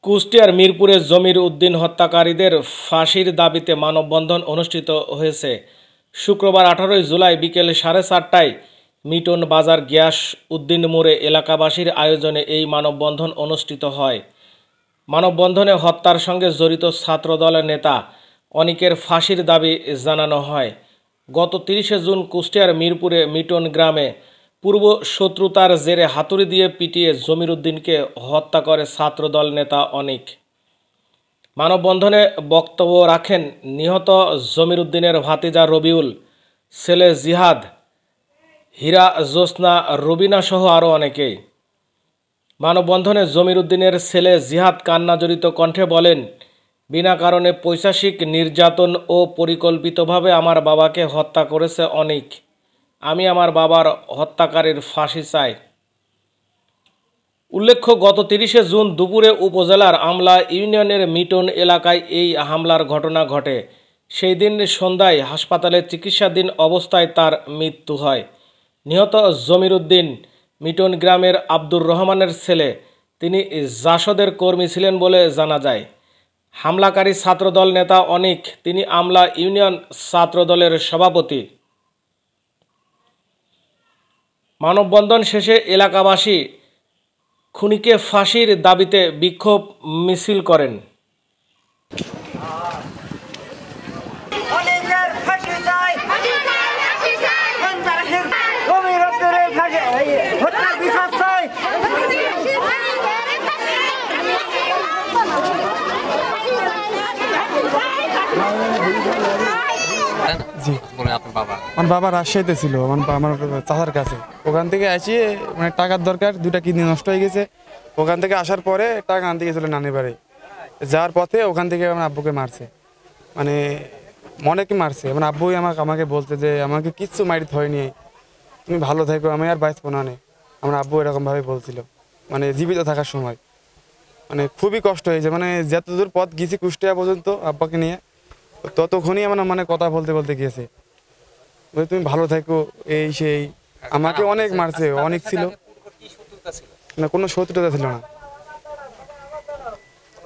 কুষ্টিয়ার মিরপুরে জমির উদ্দিন হত্যাকারীদের ফাঁসির দাবিতে মানববন্ধন অনুষ্ঠিত হয়েছে। শুক্রবার 18 জুলাই বিকেল 4:30টায় মিটন বাজার গ্যাস উদ্দিন মোড়ে এলাকাবাসীর আয়োজনে এই মানববন্ধন অনুষ্ঠিত হয়। মানববন্ধনে হত্যার সঙ্গে জড়িত ছাত্রদলের নেতা অনিকের ফাঁসির দাবি জানানো হয়। গত 30 জুন কুষ্টিয়ার মিরপুরে মিটন গ্রামে পূর্ব শত্রুতার জেরে হাতুড়ি দিয়ে পিটিয়ে জমির উদ্দিনকে হত্যা করে ছাত্রদল নেতা অনিক। মানববন্ধনে বক্তব্য রাখেন নিহত জমির উদ্দিনের ভাতিজা রবিউল, ছেলে জিহাদ, হীরা, জ্যোৎস্না, রুবিনা সহ আরও অনেকেই। মানববন্ধনে জমির উদ্দিনের ছেলে জিহাদ কান্নাজড়িত কণ্ঠে বলেন, বিনা কারণে পৈশাচিক নির্যাতন ও পরিকল্পিতভাবে আমার বাবাকে হত্যা করেছে অনিক। আমি আমার বাবার হত্যাকারীর ফাঁসি চাই। উল্লেখ্য, গত 30 জুন দুপুরে উপজেলার আমলা ইউনিয়নের মিটন এলাকায় এই হামলার ঘটনা ঘটে। সেই দিন সন্ধ্যায় হাসপাতালে চিকিৎসাধীন অবস্থায় তার মৃত্যু হয়। নিহত জমির উদ্দিন মিটন গ্রামের আব্দুর রহমানের ছেলে। তিনি জাসদের কর্মী ছিলেন বলে জানা যায়। হামলাকারী ছাত্রদল নেতা অনিক, তিনি আমলা ইউনিয়ন ছাত্রদলের সভাপতি। মানববন্ধন শেষে এলাকাবাসী খুনিকে ফাঁসির দাবিতে বিক্ষোভ মিছিল করেন। জি, আমার বাবা রাজশাহীতে ছিল, আমার চাচার কাছে। ওখান থেকে আসি, মানে টাকার দরকার, 2টা কিডনি নষ্ট হয়ে গেছে। ওখান থেকে আসার পরে টাকা আনতে গেছিল নানির বাড়ি। যাওয়ার পথে ওখান থেকে আমার আব্বুকে মারছে, মানে মনেকে মারছে। মানে আব্বুই আমাকে বলছে যে আমাকে কিচ্ছু মারিতে হয়নি, তুমি ভালো থাকো, আমি আর বাঁচবো না। আমার আব্বু এরকমভাবে বলছিল, মানে জীবিত থাকার সময়। মানে খুবই কষ্ট হয়েছে, মানে যতদূর পথ গেছি কুষ্টিয়া পর্যন্ত আব্বাকে নিয়ে, ততক্ষণই আমার মানে কথা বলতে বলতে গিয়েছে, তুমি ভালো থাকো, এই সেই। আমাকে অনেক মারছে, অনেক ছিল না, কোনো শত্রুতা ছিল না।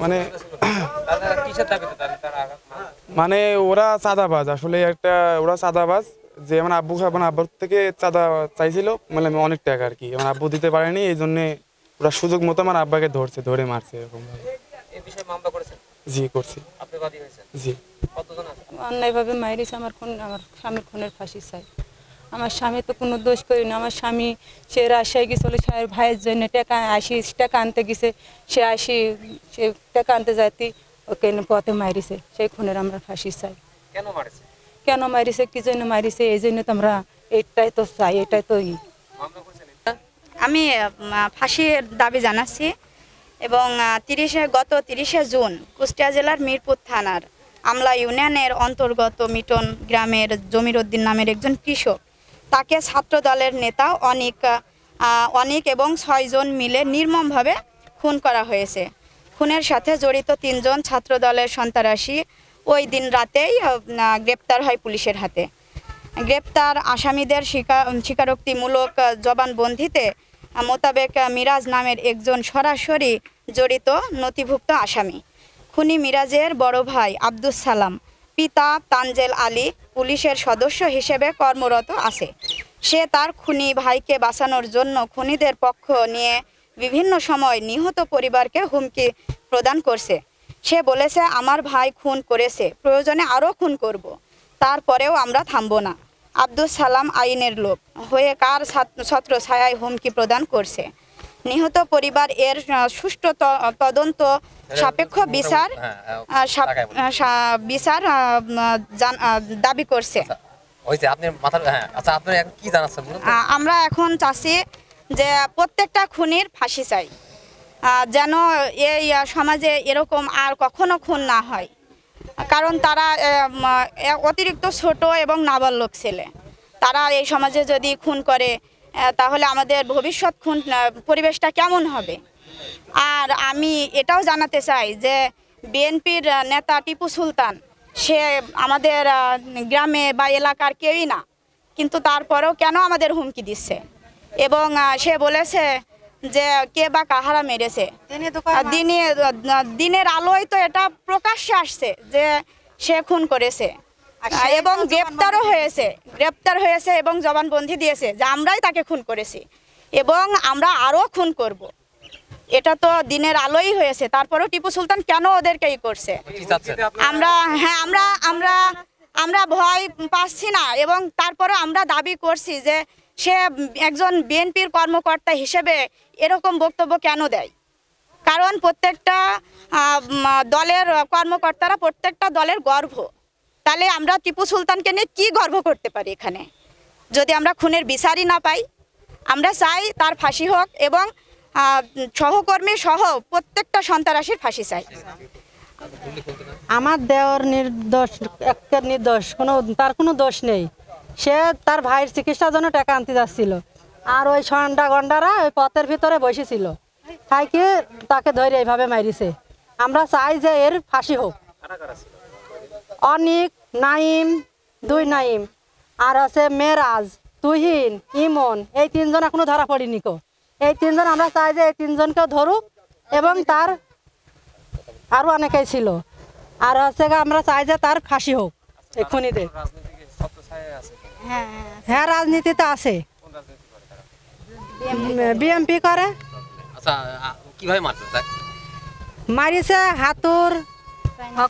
মানে মানে ওরা চাঁদাবাজ, আসলে ওরা চাঁদাবাজ। যে আমার আব্বুর থেকে চাঁদা চাইছিল, মানে অনেক টাকা আর কি। আমার আব্বু দিতে পারেনি, এই জন্যে ওরা সুযোগ মতো আমার আব্বাকে ধরে মারছে এরকম ভাবে। জি করছি। জি, অন্যায়ভাবে মারিয়েছে। আমার স্বামীর খুনের ফাঁসি চাই। আমার স্বামী তো কোনো দোষ করিনি। আমার স্বামী সে রাজশাহী গেছিল ভাইয়ের জন্য, টাকা আনতে গেছে। সে টাকা আনতে যাইতে ওকে পথে মারিছে। সেই খুনের আমরা ফাঁসি চাই। কেন মারিছে, কি জন্য মারিছে, এই জন্য তো আমরা এটাই তো চাই, এটাই তো। আমি ফাঁসির দাবি জানাচ্ছি এবং গত 30 জুন কুষ্টিয়া জেলার মিরপুর থানার আমলা ইউনিয়নের অন্তর্গত মিটন গ্রামের জমির উদ্দিন নামের একজন কৃষক, তাকে ছাত্র দলের নেতা অনিক এবং 6 জন মিলে নির্মমভাবে খুন করা হয়েছে। খুনের সাথে জড়িত 3 জন ছাত্র দলের সন্ত্রাসী ওই দিন রাতেই গ্রেপ্তার হয় পুলিশের হাতে। গ্রেপ্তার আসামিদের স্বীকারোক্তিমূলক জবানবন্দিতে মোতাবেক মিরাজ নামের একজন সরাসরি জড়িত নথিভুক্ত আসামি। খুনি মিরাজের বড় ভাই আব্দুস সালাম, পিতা তানজেল আলী পুলিশের সদস্য হিসেবে কর্মরত আছে। সে তার খুনি ভাইকে বাঁচানোর জন্য খুনিদের পক্ষ নিয়ে বিভিন্ন সময় নিহত পরিবারকে হুমকি প্রদান করছে। সে বলেছে, আমার ভাই খুন করেছে, প্রয়োজনে আরও খুন করব, তারপরেও আমরা থামব না। আব্দুস সালাম আইনের লোক হয়ে কার ছত্র ছায়ায় হুমকি প্রদান করছে। নিহত পরিবার এর সুষ্ঠু তদন্ত সাপেক্ষ বিচার দাবি করছে। আমরা এখন চাচ্ছি যে প্রত্যেকটা খুনির ফাঁসি চাই, যেন এই সমাজে এরকম আর কখনো খুন না হয়। কারণ তারা অতিরিক্ত ছোট এবং নাবালক ছেলে, তারা এই সমাজে যদি খুন করে তাহলে আমাদের ভবিষ্যৎ খুন পরিবেশটা কেমন হবে। আর আমি এটাও জানাতে চাই যে বিএনপির নেতা টিপু সুলতান, সে আমাদের গ্রামে বা এলাকার কেউই না, কিন্তু তারপরেও কেন আমাদের হুমকি দিচ্ছে। এবং সে বলেছে যে কে বা কাহারা মেরেছে। দিনের আলোয় তো এটা প্রকাশ্যে আসছে যে সে খুন করেছে এবং গ্রেপ্তার হয়েছে এবং জবানবন্দি দিয়েছে যে আমরাই তাকে খুন করেছি এবং আমরা আরও খুন করব। এটা তো দিনের আলোই হয়েছে। তারপরেও টিপু সুলতান কেন ওদেরকেই করছে? আমরা ভয় পাচ্ছি না এবং তারপরে আমরা দাবি করছি যে সে একজন বিএনপির কর্মকর্তা হিসেবে এরকম বক্তব্য কেন দেয়? কারণ প্রত্যেকটা দলের কর্মকর্তারা প্রত্যেকটা দলের গর্ব। তাহলে আমরা টিপু সুলতানকে নিয়ে কি গর্ব করতে পারি এখানে যদি আমরা খুনের বিচারই না পাই? আমরা চাই তার ফাঁসি হোক এবং সহকর্মী সহ প্রত্যেকটা সন্ত্রাসীর ফাঁসি চাই। আমার দেওয়ার নির্দোষ তার কোনো দোষ নেই। সে তার ভাইয়ের চিকিৎসার জন্য টাকা আনতে যাচ্ছিল আর ওই গন্ডারা ওই পথের ভিতরে বসেছিল, খাইকে তাকে ধরে এইভাবে মারিছে। আমরা চাই যে এর ফাঁসি হোক। অনিক, নাইম, দুই নাইম আর আছে মেরাজ, তুহিন, ইমন, এই তিনজন এখনো ধরা পড়িনি কো। এই তিনজন আমরা চাই যে এই তিনজনকেও ধরুক এবং তার আরও অনেকেই ছিল। আর হচ্ছে আমরা চাই যে তার ফাঁসি হোক এক্ষুনিতে। হ্যাঁ, রাজনীতিতে আছে, বিএমপি করে। মারিছে হাতুর,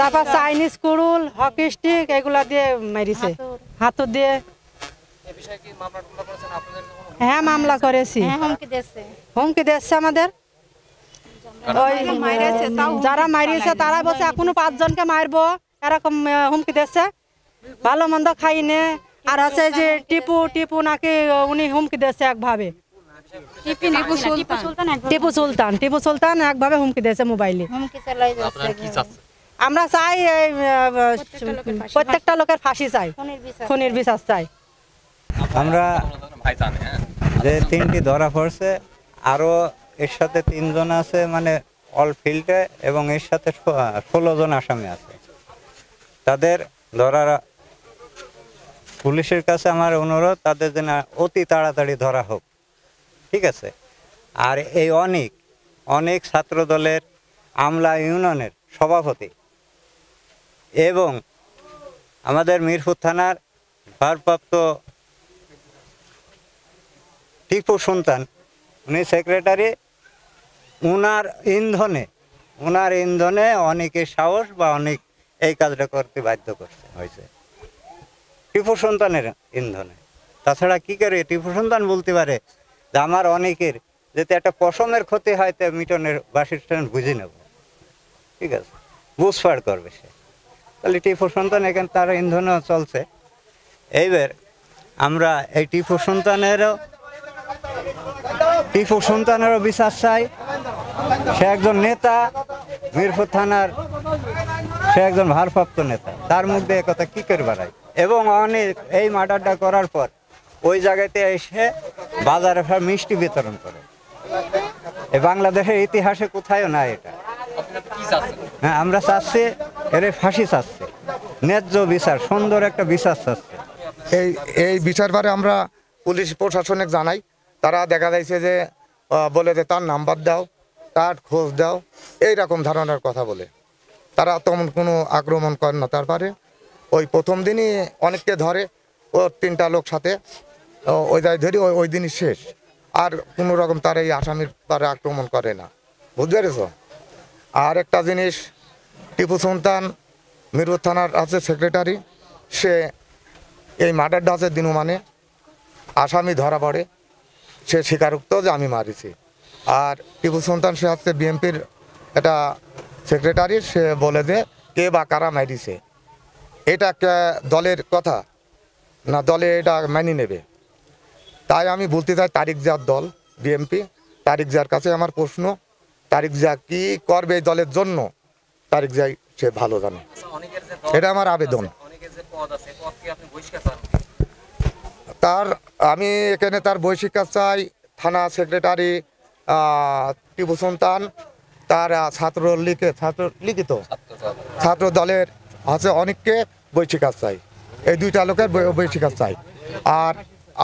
তারপর চাইনিজ কুড়ুল, হকি স্টিক এগুলা দিয়ে মারিছে, হাতুর দিয়ে। হ্যাঁ, মামলা করেছি, হুমকি দিচ্ছে আমাদের। যারা মারিয়েছে তারা বলছে এখনো 5 জনকে মারবো, এরকম হুমকি দিচ্ছে। ভালো মন্দ খাইনে। আর হচ্ছে যে টিপু নাকি উনি হুমকি দিচ্ছে একভাবে। টিপু সুলতান একভাবে হুমকি দিয়েছে মোবাইলে। আমরা চাই প্রত্যেকটা লোকের ফাঁসি চাই, খুনির বিচার চাই। আমরা যে 3টি ধরা পড়ছে, আরো এর সাথে 3 জন আছে মানে অল ফিল্ডে, এবং এর সাথে 16 জন আসামি আছে। তাদের ধরার পুলিশের কাছে আমার অনুরোধ, তাদের যেন অতি তাড়াতাড়ি ধরা হোক, ঠিক আছে। আর এই অনেক ছাত্র দলের আমলা ইউনিয়নের সভাপতি এবং আমাদের মিরপুর থানার ভারপ্রাপ্ত টিপু সুলতান, উনি সেক্রেটারি। উনার ইন্ধনে অনেকের সাহস বা অনেক এই কাজটা করতে বাধ্য করছে হয়েছে টিপু সুলতানের ইন্ধনে। তাছাড়া কি করে টিপু সুলতান বলতে পারে যে আমার অনেকের যাতে একটা পশমের ক্ষতি হয় তা মিটনের বাসস্ট্যান্ড বুঝে নেব, ঠিক আছে, বুঝফাড় করবে সে। তাহলে টিপু সুলতান এখানে তার ইন্ধনও চলছে। এইবার আমরা এই টিপু সুলতানেরও বিচার চাই। সে একজন নেতা, মিরপুর থানার সে একজন ভারপ্রাপ্ত নেতা, তার মধ্যে একথা কী করে বাড়ায়? এবং অনেক এই মার্ডারটা করার পর ওই জায়গাতে এসে বাজারে ফের মিষ্টি বিতরণ করে। এই বাংলাদেশের ইতিহাসে কোথায়ও না এটা। হ্যাঁ, আমরা চাচ্ছি এর ফাঁসি চাচ্ছি, ন্যায্য বিচার, সুন্দর একটা বিচার চাচ্ছি। এই বিচারবারে আমরা পুলিশ প্রশাসনিক জানাই। তারা দেখা যাচ্ছে যে বলে যে তার নাম্বার দাও, তার খোঁজ দাও, এইরকম ধরনের কথা বলে। তারা তেমন কোনো আক্রমণ করে না। তারপরে ওই প্রথম দিনই অনেককে ধরে, ও 3টা লোক সাথে ওই জায়গায় ধরি, ওই দিনই শেষ। আর কোনো রকম তার এই আসামির তারা আক্রমণ করে না, বুঝতে পেরেছ? আর একটা জিনিস, টিপু সুলতান মিরপুর থানার আছে সেক্রেটারি, সে এই মার্ডারটা আছে দিনু আসামি ধরা পড়ে, সে স্বীকারোক্ত যে আমি মারিছি। আর টিপু সুলতান সে হচ্ছে বিএনপির একটা সেক্রেটারি, সে বলে যে কে বা কারা মারিছে, এটা দলের কথা না, দলে এটা মেনে নেবে। তাই আমি বলতে চাই তারিক জিয়ার দল বিএনপি, তারিক জিয়ার কাছে আমার প্রশ্ন, তারিক জিয়া কী করবে এই দলের জন্য, তারিক জিয়া সে ভালো জানে, এটা আমার আবেদন। আমি এখানে তার বহিষ্কার চাই। থানা সেক্রেটারি টিপু সুলতান, তার ছাত্র দলের আছে অনেককে বহিষ্কার চাই, এই 2টা লোকের বহিষ্কার চাই।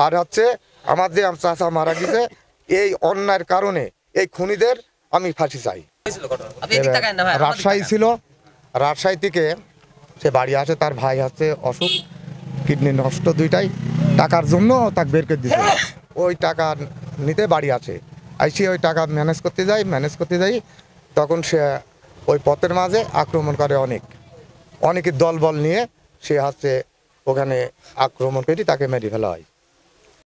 আর হচ্ছে আমার যে চাচা মারা গেছে, এই অন্যায়ের কারণে এই খুনিদের আমি ফাঁসি চাই। রাজশাহী ছিল, রাজশাহী থেকে সে বাড়ি আসে, তার ভাই আছে অসুখ, কিডনি নষ্ট দুইটাই, টাকার জন্য তাকে বের করে দিয়েছে। ওই টাকা নিতে বাড়ি আসে, আইসি ওই টাকা ম্যানেজ করতে যাই তখন সে ওই পথের মাঝে আক্রমণ করে অনেকের দলবল নিয়ে, সে হচ্ছে ওখানে আক্রমণ করে তাকে মেরে ফেলা হয়।